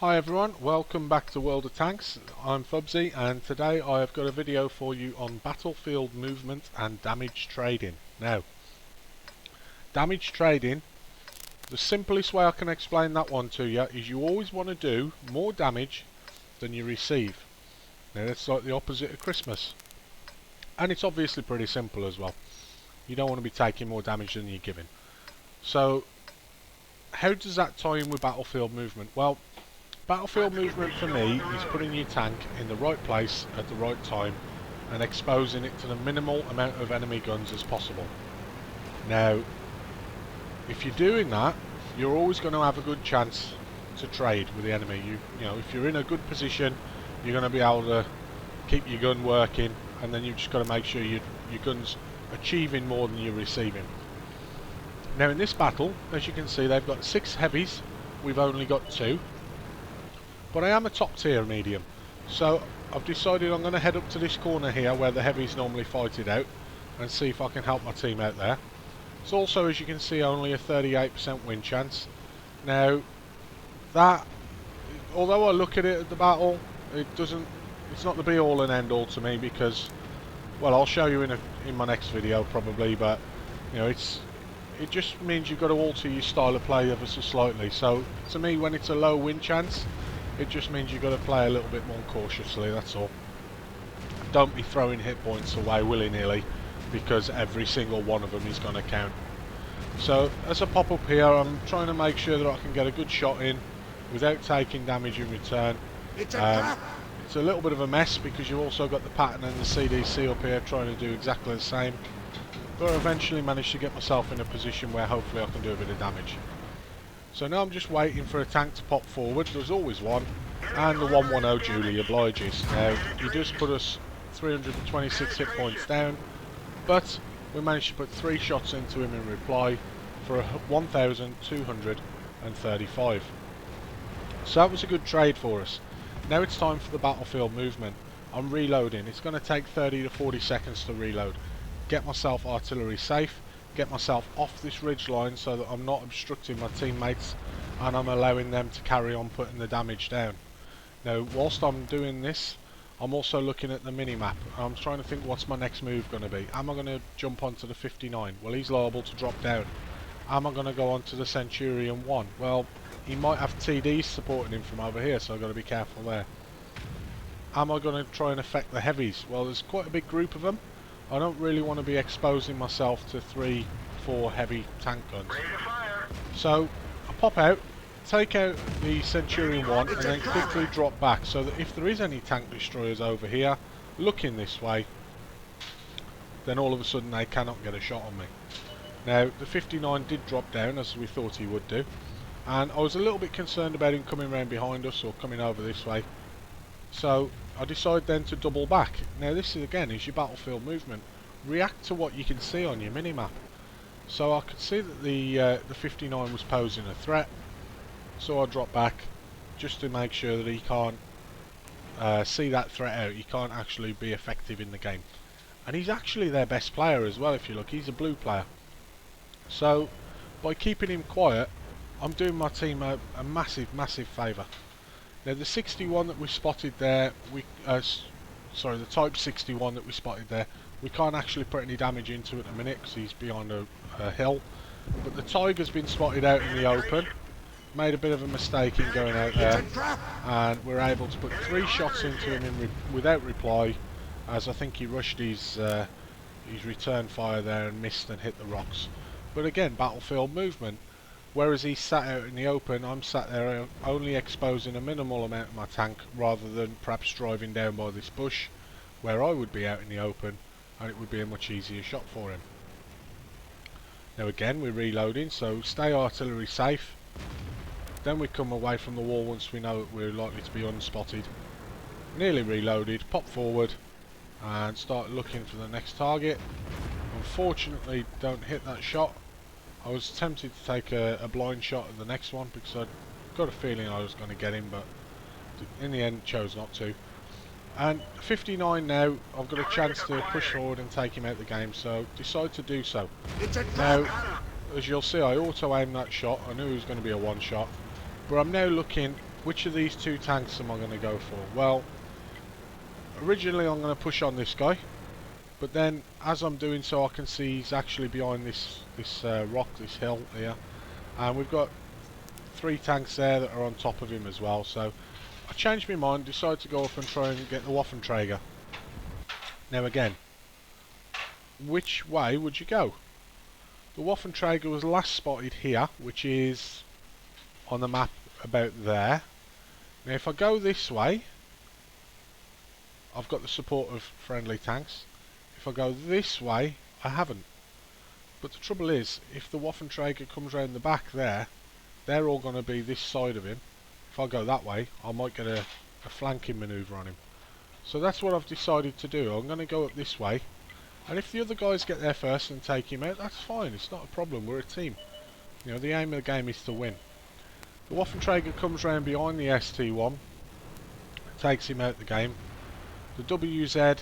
Hi everyone, welcome back to World of Tanks. I'm Fubzy and today I have got a video for you on battlefield movement and damage trading. Now, damage trading, the simplest way I can explain that one to you is you always want to do more damage than you receive. Now that's like the opposite of Christmas. And it's obviously pretty simple as well. You don't want to be taking more damage than you're giving. So, how does that tie in with battlefield movement? Well, battlefield movement for me is putting your tank in the right place at the right time and exposing it to the minimal amount of enemy guns as possible. Now, if you're doing that, you're always going to have a good chance to trade with the enemy. You know, if you're in a good position, you're going to be able to keep your gun working, and then you've just got to make sure your gun's achieving more than you're receiving. Now in this battle, as you can see, they've got 6 heavies, we've only got 2. But I am a top tier medium, so I've decided I'm going to head up to this corner here where the heavies normally fight it out and see if I can help my team out there. It's also, as you can see, only a 38% win chance. Now, that, although I look at it at the battle, it's not the be all and end all to me because, well, I'll show you in my next video probably, but you know, it just means you've got to alter your style of play ever so slightly. So to me, when it's a low win chance, it just means you've got to play a little bit more cautiously, that's all. Don't be throwing hit points away willy-nilly because every single one of them is going to count. So as I pop up here, I'm trying to make sure that I can get a good shot in without taking damage in return. It's a little bit of a mess because you've also got the pattern and the CDC up here trying to do exactly the same. But I eventually managed to get myself in a position where hopefully I can do a bit of damage. So now I'm just waiting for a tank to pop forward. There's always one, and the 110 duly obliges. Now he does put us 326 hit points down, but we managed to put 3 shots into him in reply for 1,235. So that was a good trade for us. Now it's time for the battlefield movement. I'm reloading. It's going to take 30 to 40 seconds to reload. Get myself artillery safe, get myself off this ridge line so that I'm not obstructing my teammates and I'm allowing them to carry on putting the damage down. Now whilst I'm doing this, I'm also looking at the mini-map. I'm trying to think what's my next move going to be. Am I going to jump onto the 59? Well, he's liable to drop down. Am I going to go onto the Centurion 1? Well, he might have TDs supporting him from over here, so I've got to be careful there. Am I going to try and affect the heavies? Well, there's quite a big group of them. I don't really want to be exposing myself to 3-4 heavy tank guns. So I pop out, take out the Centurion 1 and then quickly drop back so that if there is any tank destroyers over here looking this way, then all of a sudden they cannot get a shot on me. Now the 59 did drop down as we thought he would do, and I was a little bit concerned about him coming around behind us or coming over this way. So I decide then to double back. Now this is again is your battlefield movement. React to what you can see on your minimap. So I could see that the 59 was posing a threat, so I drop back just to make sure that he can't see that threat out. He can't actually be effective in the game. And he's actually their best player as well if you look. He's a blue player. So by keeping him quiet, I'm doing my team a massive favour. Now the 61 that we spotted there, sorry, the Type 61 that we spotted there, we can't actually put any damage into at the minute because he's behind a hill. But the Tiger's been spotted out in the open, made a bit of a mistake in going out there, and we're able to put 3 shots into him without reply, as I think he rushed his return fire there and missed and hit the rocks. But again, battlefield movement. Whereas he's sat out in the open, I'm sat there only exposing a minimal amount of my tank rather than perhaps driving down by this bush where I would be out in the open and it would be a much easier shot for him. Now again, we're reloading, so stay artillery safe. Then we come away from the wall once we know that we're likely to be unspotted. Nearly reloaded, pop forward and start looking for the next target. Unfortunately, don't hit that shot. I was tempted to take a blind shot at the next one because I'd got a feeling I was going to get him, but in the end chose not to. And 59 now, I've got a chance to push forward and take him out the game, so decide to do so. Now, as you'll see, I auto-aimed that shot. I knew it was going to be a one-shot, but I'm now looking which of these two tanks am I going to go for? Well, originally I'm going to push on this guy, but then as I'm doing so I can see he's actually behind this rock, this hill here, and we've got 3 tanks there that are on top of him as well. So I changed my mind, decided to go up and try and get the Waffenträger. Now again, which way would you go? The Waffenträger was last spotted here, which is on the map about there. Now if I go this way, I've got the support of friendly tanks. If I go this way, I haven't. But the trouble is, if the Waffenträger comes round the back there, they're all going to be this side of him. If I go that way, I might get a flanking manoeuvre on him. So that's what I've decided to do. I'm going to go up this way, and if the other guys get there first and take him out, that's fine. It's not a problem. We're a team. You know, the aim of the game is to win. The Waffenträger comes round behind the ST1, takes him out the game. The WZ,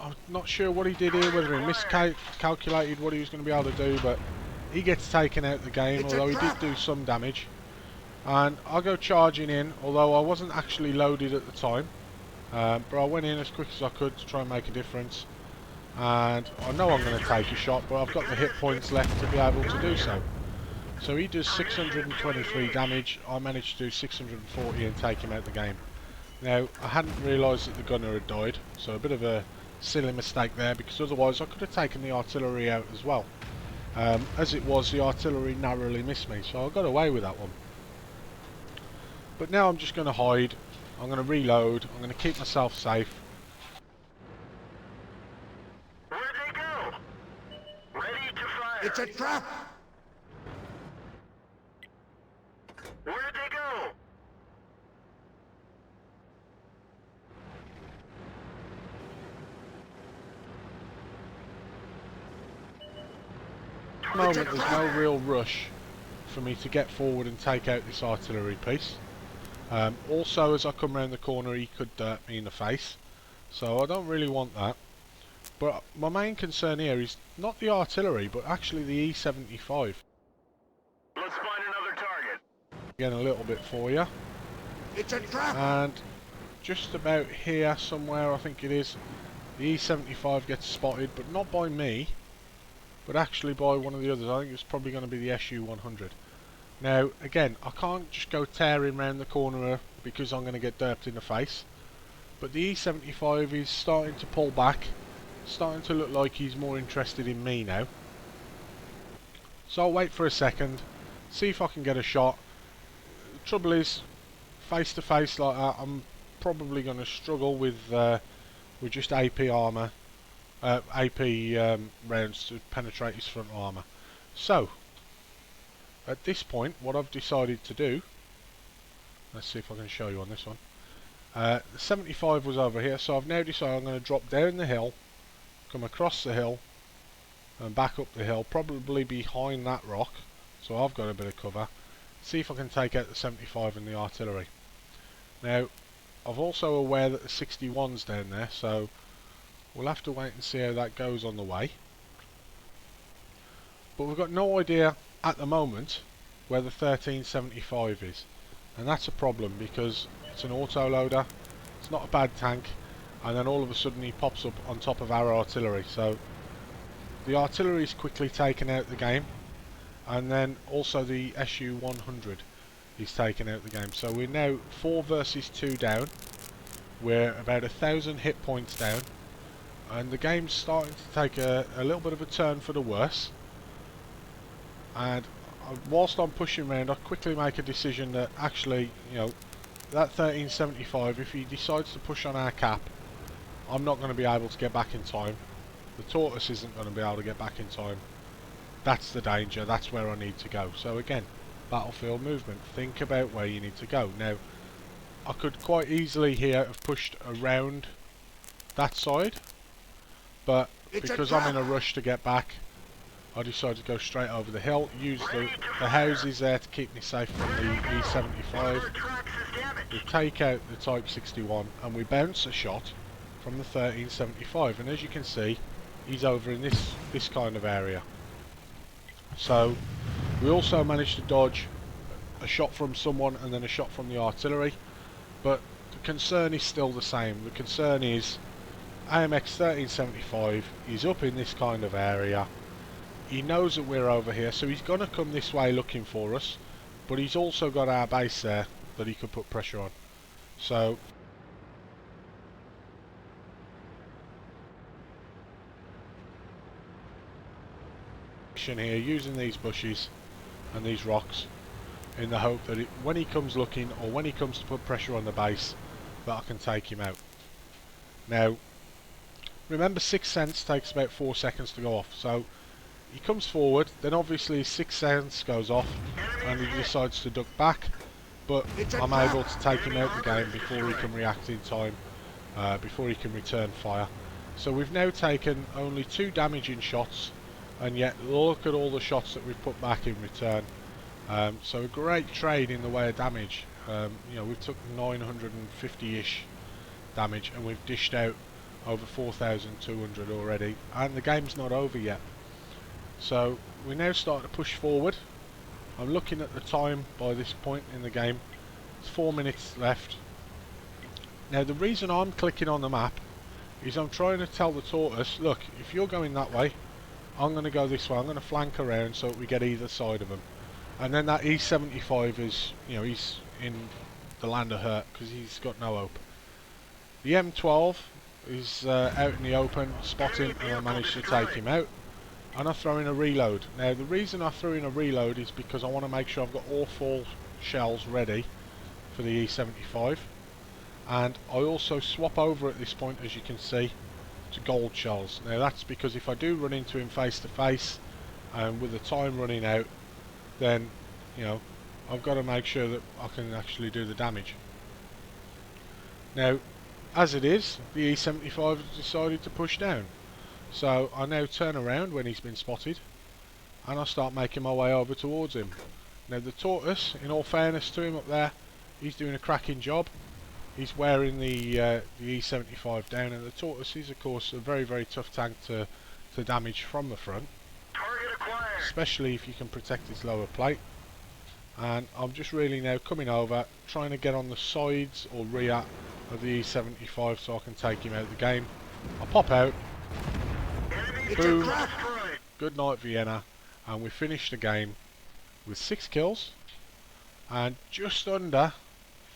I'm not sure what he did here, whether he miscalculated what he was going to be able to do, but he gets taken out the game, although he did do some damage. And I go charging in, although I wasn't actually loaded at the time, but I went in as quick as I could to try and make a difference. And I know I'm going to take a shot, but I've got the hit points left to be able to do so. So he does 623 damage, I managed to do 640 and take him out the game. Now, I hadn't realised that the gunner had died, so a bit of a silly mistake there, because otherwise I could have taken the artillery out as well. As it was, the artillery narrowly missed me, so I got away with that one. But now I'm just going to hide, I'm going to reload, I'm going to keep myself safe. Where'd they go? Ready to fire. It's a trap! Where'd they go? At the moment there's no real rush for me to get forward and take out this artillery piece. Also, as I come round the corner, he could dirt me in the face, so I don't really want that. But my main concern here is not the artillery, but actually the E75. Let's find another target. Again, a little bit for you. It's a trap! And just about here somewhere, I think it is, the E75 gets spotted, but not by me, but actually by one of the others. I think it's probably going to be the SU-100. Now, again, I can't just go tearing round the corner because I'm going to get derped in the face. But the E75 is starting to pull back, starting to look like he's more interested in me now. So I'll wait for a second, see if I can get a shot. The trouble is, face to face like that, I'm probably going to struggle with just AP armour, AP rounds to penetrate his front armour. So, at this point, what I've decided to do, let's see if I can show you on this one. The 75 was over here, so I've now decided I'm going to drop down the hill, come across the hill, and back up the hill, probably behind that rock, so I've got a bit of cover. See if I can take out the 75 and the artillery. Now, I'm also aware that the 61's down there, so we'll have to wait and see how that goes on the way. But we've got no idea at the moment where the 1375 is, and that's a problem because it's an autoloader, it's not a bad tank, and then all of a sudden he pops up on top of our artillery. So the artillery is quickly taken out the game, and then also the SU-100 is taken out the game. So we're now 4 versus 2 down, we're about 1,000 hit points down, and the game's starting to take a little bit of a turn for the worse. And whilst I'm pushing around, I quickly make a decision that actually, you know, that 1375, if he decides to push on our cap, I'm not going to be able to get back in time. The tortoise isn't going to be able to get back in time. That's the danger, that's where I need to go. So again, battlefield movement, think about where you need to go. Now, I could quite easily here have pushed around that side, but because I'm in a rush to get back, I decided to go straight over the hill, use the houses there to keep me safe from the E75. We take out the Type 61 and we bounce a shot from the 1375, and as you can see, he's over in this kind of area. So we also managed to dodge a shot from someone and then a shot from the artillery, but the concern is still the same. The concern is AMX 1375, he's up in this kind of area, he knows that we're over here, so he's going to come this way looking for us, but he's also got our base there that he could put pressure on. So here using these bushes and these rocks in the hope that when he comes looking, or when he comes to put pressure on the base, that I can take him out. Now remember, Sixth Sense takes about 4 seconds to go off, so he comes forward, then obviously Sixth Sense goes off and he decides to duck back, but I'm able to take him out the game before he can react in time, before he can return fire. So we've now taken only 2 damaging shots, and yet look at all the shots that we've put back in return. So a great trade in the way of damage. You know, we took 950-ish damage and we've dished out over 4,200 already, and the game's not over yet. So we now start to push forward. I'm looking at the time by this point in the game. It's 4 minutes left. Now the reason I'm clicking on the map is I'm trying to tell the tortoise, look, if you're going that way, I'm going to go this way. I'm going to flank around so that we get either side of him. And then that E75 is, you know, he's in the land of hurt because he's got no hope. The M12 is out in the open, spotting, and I managed to take him out. And I throw in a reload. Now the reason I threw in a reload is because I want to make sure I've got all 4 shells ready for the E75. And I also swap over at this point, as you can see, to gold shells. Now that's because if I do run into him face to face, and with the time running out, then, you know, I've got to make sure that I can actually do the damage. Now, as it is, the E75 has decided to push down. So I now turn around when he's been spotted, and I start making my way over towards him. Now the tortoise, in all fairness to him up there, he's doing a cracking job. He's wearing the E75 down, and the tortoise is of course a very, very tough tank to damage from the front, especially if you can protect its lower plate. And I'm just really now coming over, trying to get on the sides or rear of the E75 so I can take him out of the game. I pop out, boom, good night Vienna, and we finished the game with 6 kills and just under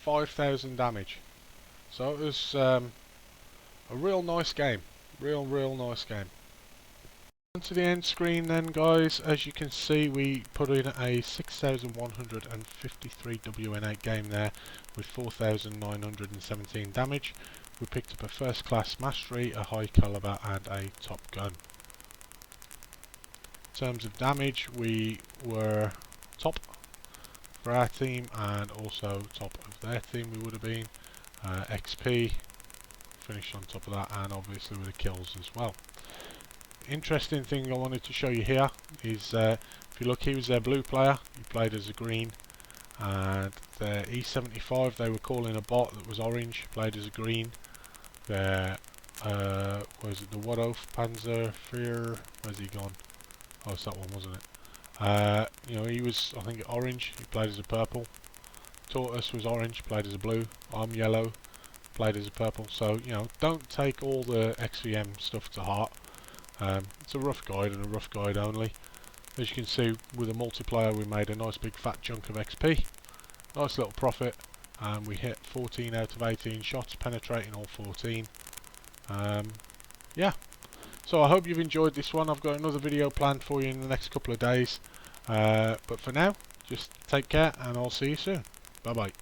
5,000 damage. So it was a real nice game, real nice game. To the end screen then, guys, as you can see, we put in a 6,153 W-uni game there with 4,917 damage. We picked up a first class mastery, a high caliber and a top gun. In terms of damage, we were top for our team and also top of their team we would have been. XP finished on top of that, and obviously with the kills as well. Interesting thing I wanted to show you here is if you look, he was their blue player, he played as a green, and their E75 they were calling a bot that was orange, played as a green. Their was it the wot-uni Panzer Fear, where's he gone? Oh, it's that one, wasn't it? You know, he was, I think, orange, he played as a purple. Tortoise was orange, played as a blue. I'm yellow, played as a purple. So, you know, don't take all the XVM stuff to heart. It's a rough guide and a rough guide only. As you can see, with a multiplayer we made a nice big fat chunk of XP. Nice little profit, and we hit 14 out of 18 shots, penetrating all 14. Yeah, so I hope you've enjoyed this one. I've got another video planned for you in the next couple of days. But for now, just take care and I'll see you soon. Bye bye.